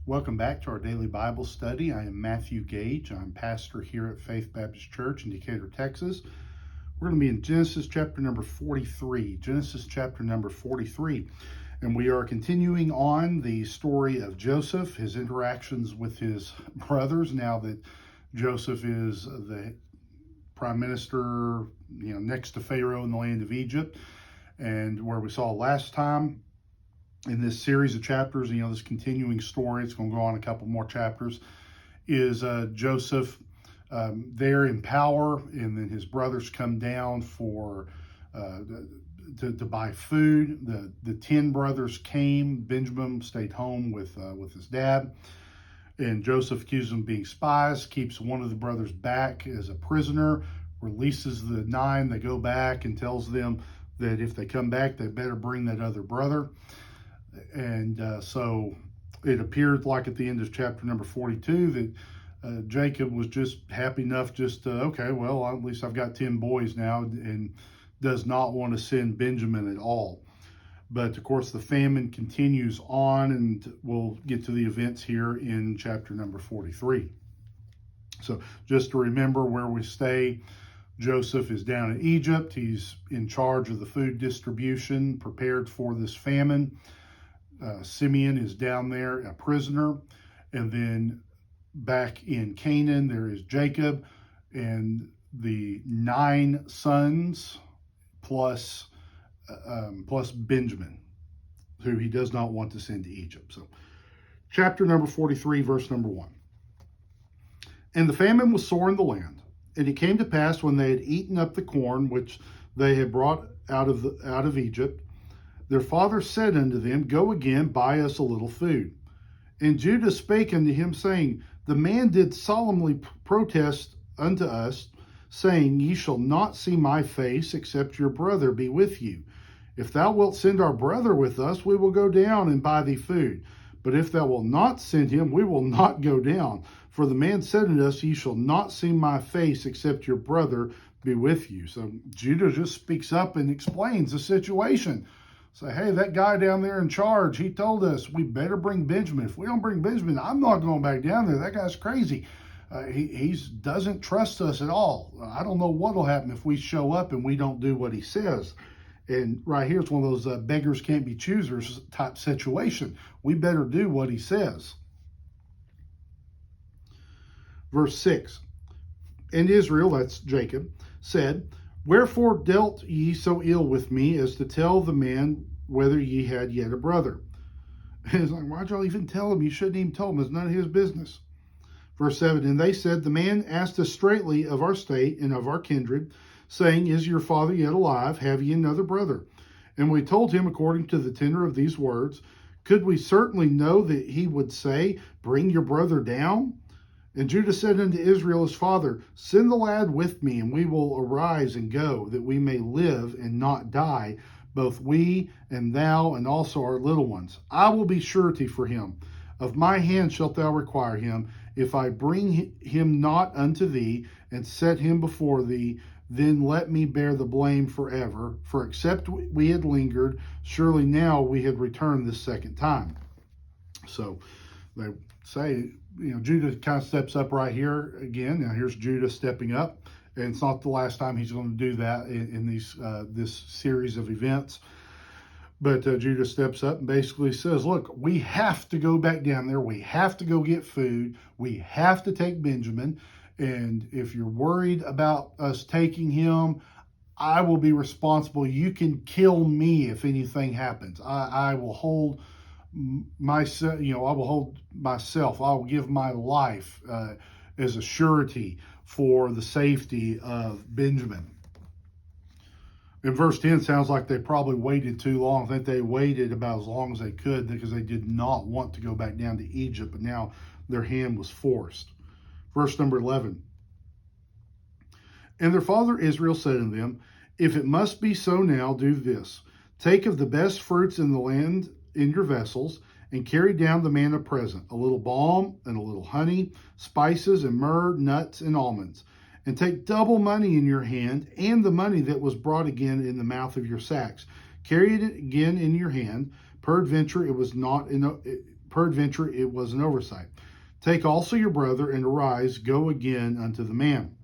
Welcome back to our daily Bible study. I am Matthew Gage. I'm pastor here at Faith Baptist Church in Decatur, Texas. We're going to be in Genesis chapter number 43. Genesis chapter number 43. And we are continuing on the story of Joseph, his interactions with his brothers, now that Joseph is the prime minister, next to Pharaoh in the land of Egypt. And where we saw last time, in this series of chapters, this continuing story, it's going to go on a couple more chapters, is Joseph there in power, and then his brothers come down for to buy food. The 10 brothers came. Benjamin stayed home with his dad, and Joseph accuses them of being spies, keeps one of the brothers back as a prisoner, releases the 9. They go back and tells them that if they come back, they better bring that other brother. And so it appeared like at the end of chapter number 42 that Jacob was just happy enough okay, well, at least I've got 10 boys now, and does not want to send Benjamin at all. But of course, the famine continues on, and we'll get to the events here in chapter number 43. So just to remember where we stay, Joseph is down in Egypt. He's in charge of the food distribution, prepared for this famine. Simeon is down there, a prisoner. And then back in Canaan, there is Jacob and the 9 sons plus Benjamin, who he does not want to send to Egypt. So chapter number 43, verse number 1. And the famine was sore in the land. And it came to pass, when they had eaten up the corn which they had brought out of Egypt, their father said unto them, Go again, buy us a little food. And Judah spake unto him, saying, The man did solemnly protest unto us, saying, Ye shall not see my face, except your brother be with you. If thou wilt send our brother with us, we will go down and buy thee food. But if thou wilt not send him, we will not go down. For the man said unto us, Ye shall not see my face, except your brother be with you. So Judah just speaks up and explains the situation. Say, hey, that guy down there in charge, he told us we better bring Benjamin. If we don't bring Benjamin, I'm not going back down there. That guy's crazy. He doesn't trust us at all. I don't know what will happen if we show up and we don't do what he says. And right here, it's one of those beggars can't be choosers type situation. We better do what he says. Verse 6. And Israel, that's Jacob, said, Wherefore dealt ye so ill with me, as to tell the man whether ye had yet a brother? And it's like, why'd y'all even tell him? You shouldn't even tell him. It's none of his business. Verse 7, And they said, The man asked us straightly of our state and of our kindred, saying, Is your father yet alive? Have ye another brother? And we told him according to the tenor of these words. Could we certainly know that he would say, Bring your brother down? And Judah said unto Israel his father, Send the lad with me, and we will arise and go, that we may live and not die, both we and thou, and also our little ones. I will be surety for him. Of my hand shalt thou require him. If I bring him not unto thee, and set him before thee, then let me bear the blame forever. For except we had lingered, surely now we had returned this second time. So they say, Judah kind of steps up right here again. Now here's Judah stepping up, and it's not the last time he's going to do that in this series of events. But Judah steps up and basically says, look, we have to go back down there. We have to go get food. We have to take Benjamin. And if you're worried about us taking him, I will be responsible. You can kill me if anything happens. I will hold myself, I will hold myself. I will give my life as a surety for the safety of Benjamin. In verse 10, sounds like they probably waited too long. I think they waited about as long as they could because they did not want to go back down to Egypt, but now their hand was forced. Verse number 11. And their father Israel said unto them, If it must be so now, do this. Take of the best fruits in the land in your vessels, and carry down the man a present, a little balm and a little honey, spices and myrrh, nuts and almonds. And take double money in your hand, and the money that was brought again in the mouth of your sacks. Carry it again in your hand. Peradventure it was not peradventure it was an oversight. Take also your brother, and arise, go again unto the man.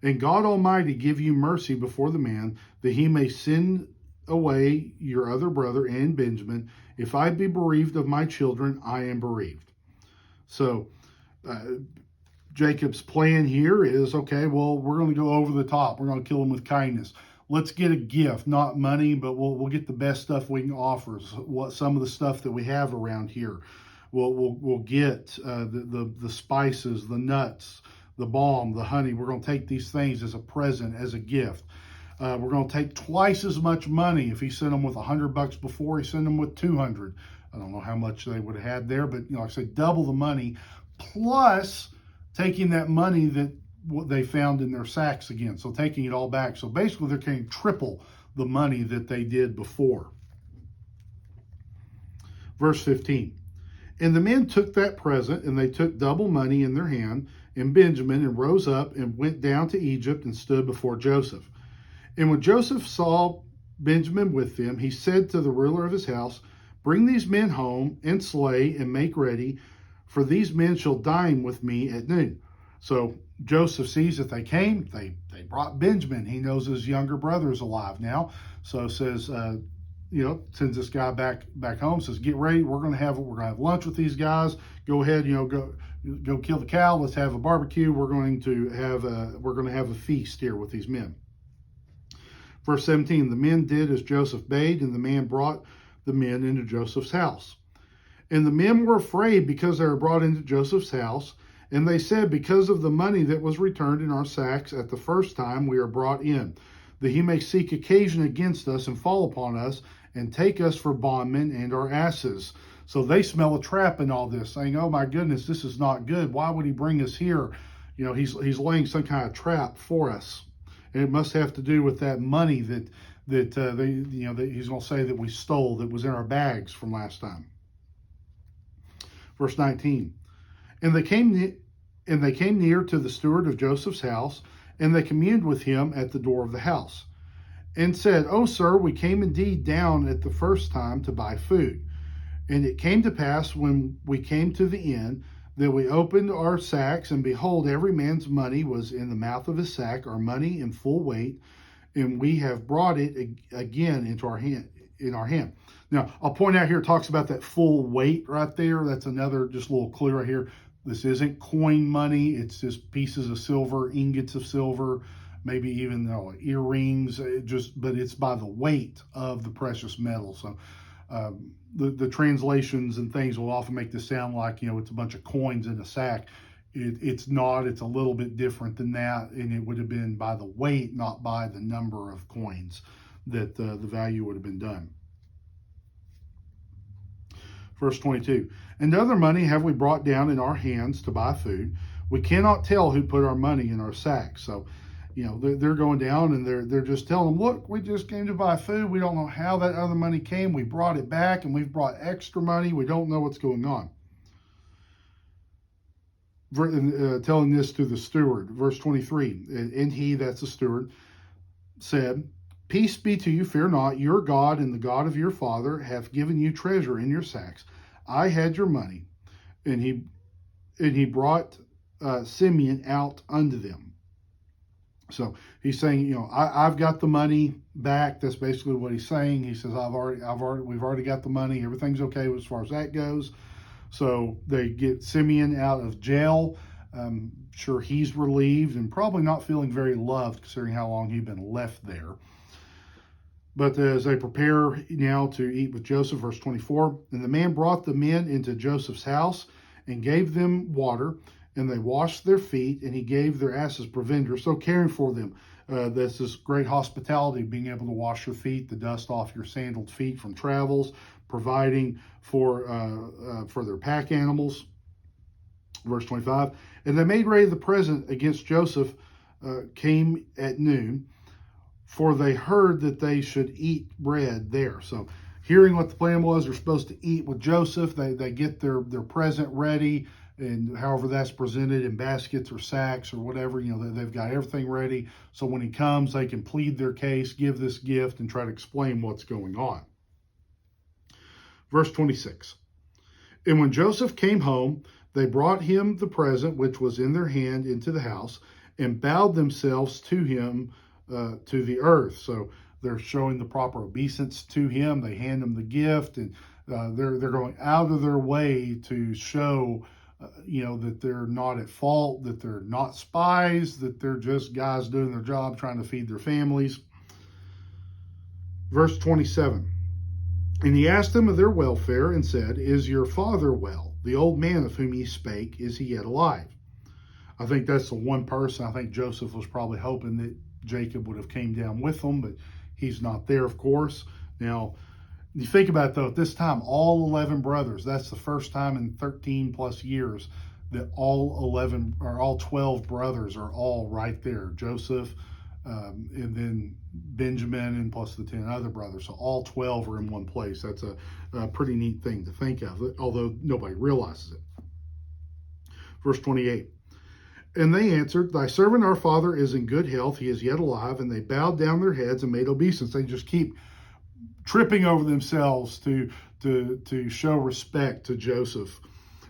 And God Almighty give you mercy before the man, that he may send away your other brother and Benjamin. If I be bereaved of my children, I am bereaved. So Jacob's plan here is, okay, well, we're going to go over the top. We're going to kill him with kindness. Let's get a gift, not money, but we'll get the best stuff we can offer. Some of the stuff that we have around here. We'll get the spices, the nuts, the balm, the honey. We're going to take these things as a present, as a gift. We're going to take twice as much money. If he sent them with $100 before, he sent them with 200. I don't know how much they would have had there, but like I say, double the money, plus taking that money that what they found in their sacks again. So taking it all back. So basically they're getting triple the money that they did before. Verse 15. And the men took that present, and they took double money in their hand, and Benjamin, and rose up and went down to Egypt and stood before Joseph. And when Joseph saw Benjamin with them, he said to the ruler of his house, Bring these men home and slay and make ready, for these men shall dine with me at noon. So Joseph sees that they came. They brought Benjamin. He knows his younger brother is alive now. So says, sends this guy back home. Says, get ready. We're gonna have lunch with these guys. Go ahead. Go kill the cow. Let's have a barbecue. We're going to have a feast here with these men. Verse 17. The men did as Joseph bade, and the man brought the men into Joseph's house. And the men were afraid because they were brought into Joseph's house. And they said, Because of the money that was returned in our sacks at the first time we are brought in, that he may seek occasion against us and fall upon us and take us for bondmen and our asses. So they smell a trap in all this, saying, oh my goodness, this is not good. Why would he bring us here? He's laying some kind of trap for us. And it must have to do with that money that he's going to say that we stole, that was in our bags from last time. Verse 19. And they came near to the steward of Joseph's house, and they communed with him at the door of the house, and said, O sir, we came indeed down at the first time to buy food. And it came to pass, when we came to the inn, that we opened our sacks, and behold, every man's money was in the mouth of his sack, our money in full weight, and we have brought it again into our hand. Now, I'll point out here, it talks about that full weight right there. That's another just a little clue right here. This isn't coin money. It's just pieces of silver, ingots of silver, maybe even earrings. But it's by the weight of the precious metal. So the translations and things will often make this sound like it's a bunch of coins in a sack. It's not. It's a little bit different than that, and it would have been by the weight, not by the number of coins that the value would have been done. Verse 22, and other money have we brought down in our hands to buy food. We cannot tell who put our money in our sacks. So, they're going down, and they're just telling them, look, we just came to buy food. We don't know how that other money came. We brought it back, and we've brought extra money. We don't know what's going on. Telling this to the steward. Verse 23, and he, that's the steward, said, Peace be to you, fear not. Your God and the God of your father hath given you treasure in your sacks. I had your money. And he brought Simeon out unto them. So he's saying, I've got the money back. That's basically what he's saying. He says, we've already got the money. Everything's okay as far as that goes. So they get Simeon out of jail. Sure, he's relieved and probably not feeling very loved considering how long he'd been left there. But as they prepare now to eat with Joseph, verse 24, and the man brought the men into Joseph's house and gave them water, and they washed their feet, and he gave their asses provender, so caring for them. That's this great hospitality, being able to wash your feet, the dust off your sandaled feet from travels, providing for their pack animals. Verse 25, and they made ready the present against Joseph, came at noon, for they heard that they should eat bread there. So hearing what the plan was, they're supposed to eat with Joseph. They get their present ready, and however that's presented in baskets or sacks or whatever, they've got everything ready. So when he comes, they can plead their case, give this gift, and try to explain what's going on. Verse 26. And when Joseph came home, they brought him the present which was in their hand into the house and bowed themselves to him to the earth. So they're showing the proper obeisance to him. They hand him the gift, and they're going out of their way to show that they're not at fault, that they're not spies, that they're just guys doing their job, trying to feed their families. Verse 27. And he asked them of their welfare and said, Is your father well? The old man of whom ye spake, is he yet alive? I think that's the one person. I think Joseph was probably hoping that Jacob would have came down with them, but he's not there, of course. Now, you think about it, though, at this time, all 11 brothers, that's the first time in 13 plus years that all 12 brothers are all right there. Joseph, and then Benjamin, and plus the 10 other brothers. So all 12 are in one place. That's a pretty neat thing to think of, although nobody realizes it. Verse 28. And they answered, Thy servant our father is in good health, he is yet alive. And they bowed down their heads and made obeisance. They just keep tripping over themselves to show respect to Joseph.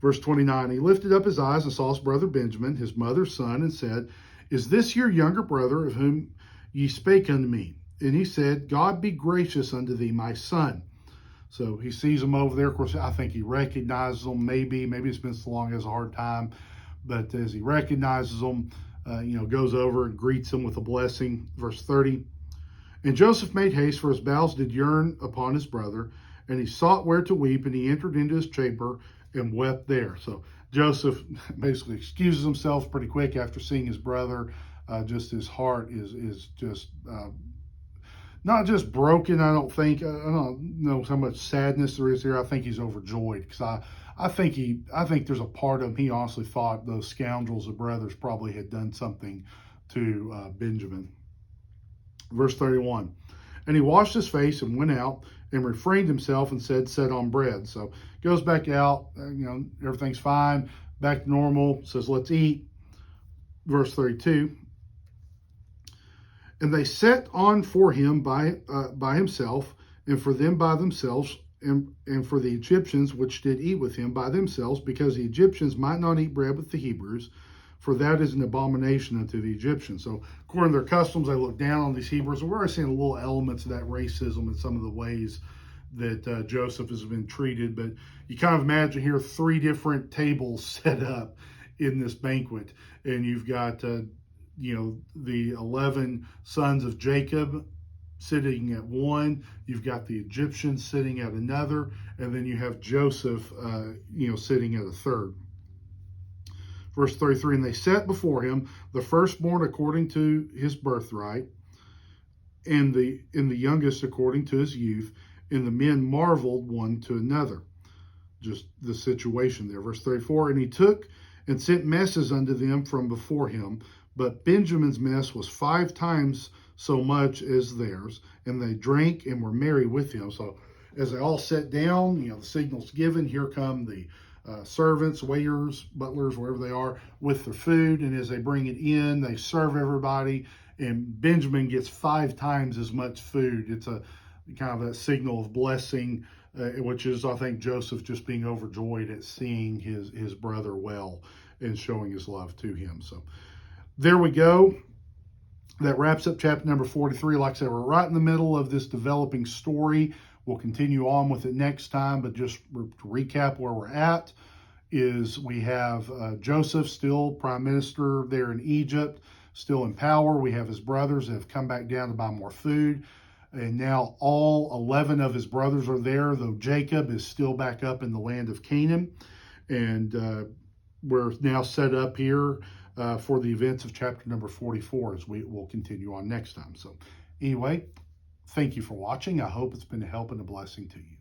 Verse 29, He lifted up his eyes and saw his brother Benjamin, his mother's son, and said, Is this your younger brother of whom ye spake unto me? And he said, God be gracious unto thee, my son. So he sees them over there. Of course, I think he recognizes them. Maybe it's been so long, he has a hard time. But as he recognizes them, goes over and greets them with a blessing. Verse 30. And Joseph made haste, for his bowels did yearn upon his brother, and he sought where to weep, and he entered into his chamber and wept there. So Joseph basically excuses himself pretty quick after seeing his brother. Just his heart is just not just broken. I don't know how much sadness there is here. I think he's overjoyed, because I think there's a part of him, he honestly thought those scoundrels of brothers probably had done something to Benjamin. Verse 31. And he washed his face and went out and refrained himself and said, Set on bread. So goes back out, everything's fine, back to normal, says, Let's eat. Verse 32. And they set on for him by himself, and for them by themselves, and for the Egyptians which did eat with him by themselves, because the Egyptians might not eat bread with the Hebrews, for that is an abomination unto the Egyptians. So according to their customs, they look down on these Hebrews, and we're already seeing little elements of that racism in some of the ways that Joseph has been treated. But you kind of imagine here 3 different tables set up in this banquet, and you've got the 11 sons of Jacob sitting at one, you've got the Egyptians sitting at another, and then you have Joseph sitting at a third. Verse 33, and they set before him the firstborn according to his birthright, and the youngest according to his youth, and the men marveled one to another. Just the situation there. Verse 34, and he took and sent messes unto them from before him, but Benjamin's mess was 5 times so much as theirs, and they drank and were merry with him. So as they all sat down, the signal's given, here come the servants, waiters, butlers, wherever they are, with their food, and as they bring it in, they serve everybody, and Benjamin gets 5 times as much food. It's a kind of a signal of blessing, which is, I think, Joseph just being overjoyed at seeing his brother well and showing his love to him. So there we go. That wraps up chapter number 43. Like I said, we're right in the middle of this developing story. We'll continue on with it next time, but just to recap where we're at is we have Joseph still prime minister there in Egypt, still in power. We have his brothers that have come back down to buy more food. And now all 11 of his brothers are there, though Jacob is still back up in the land of Canaan. And we're now set up here for the events of chapter number 44, as we will continue on next time. So anyway, thank you for watching. I hope it's been a help and a blessing to you.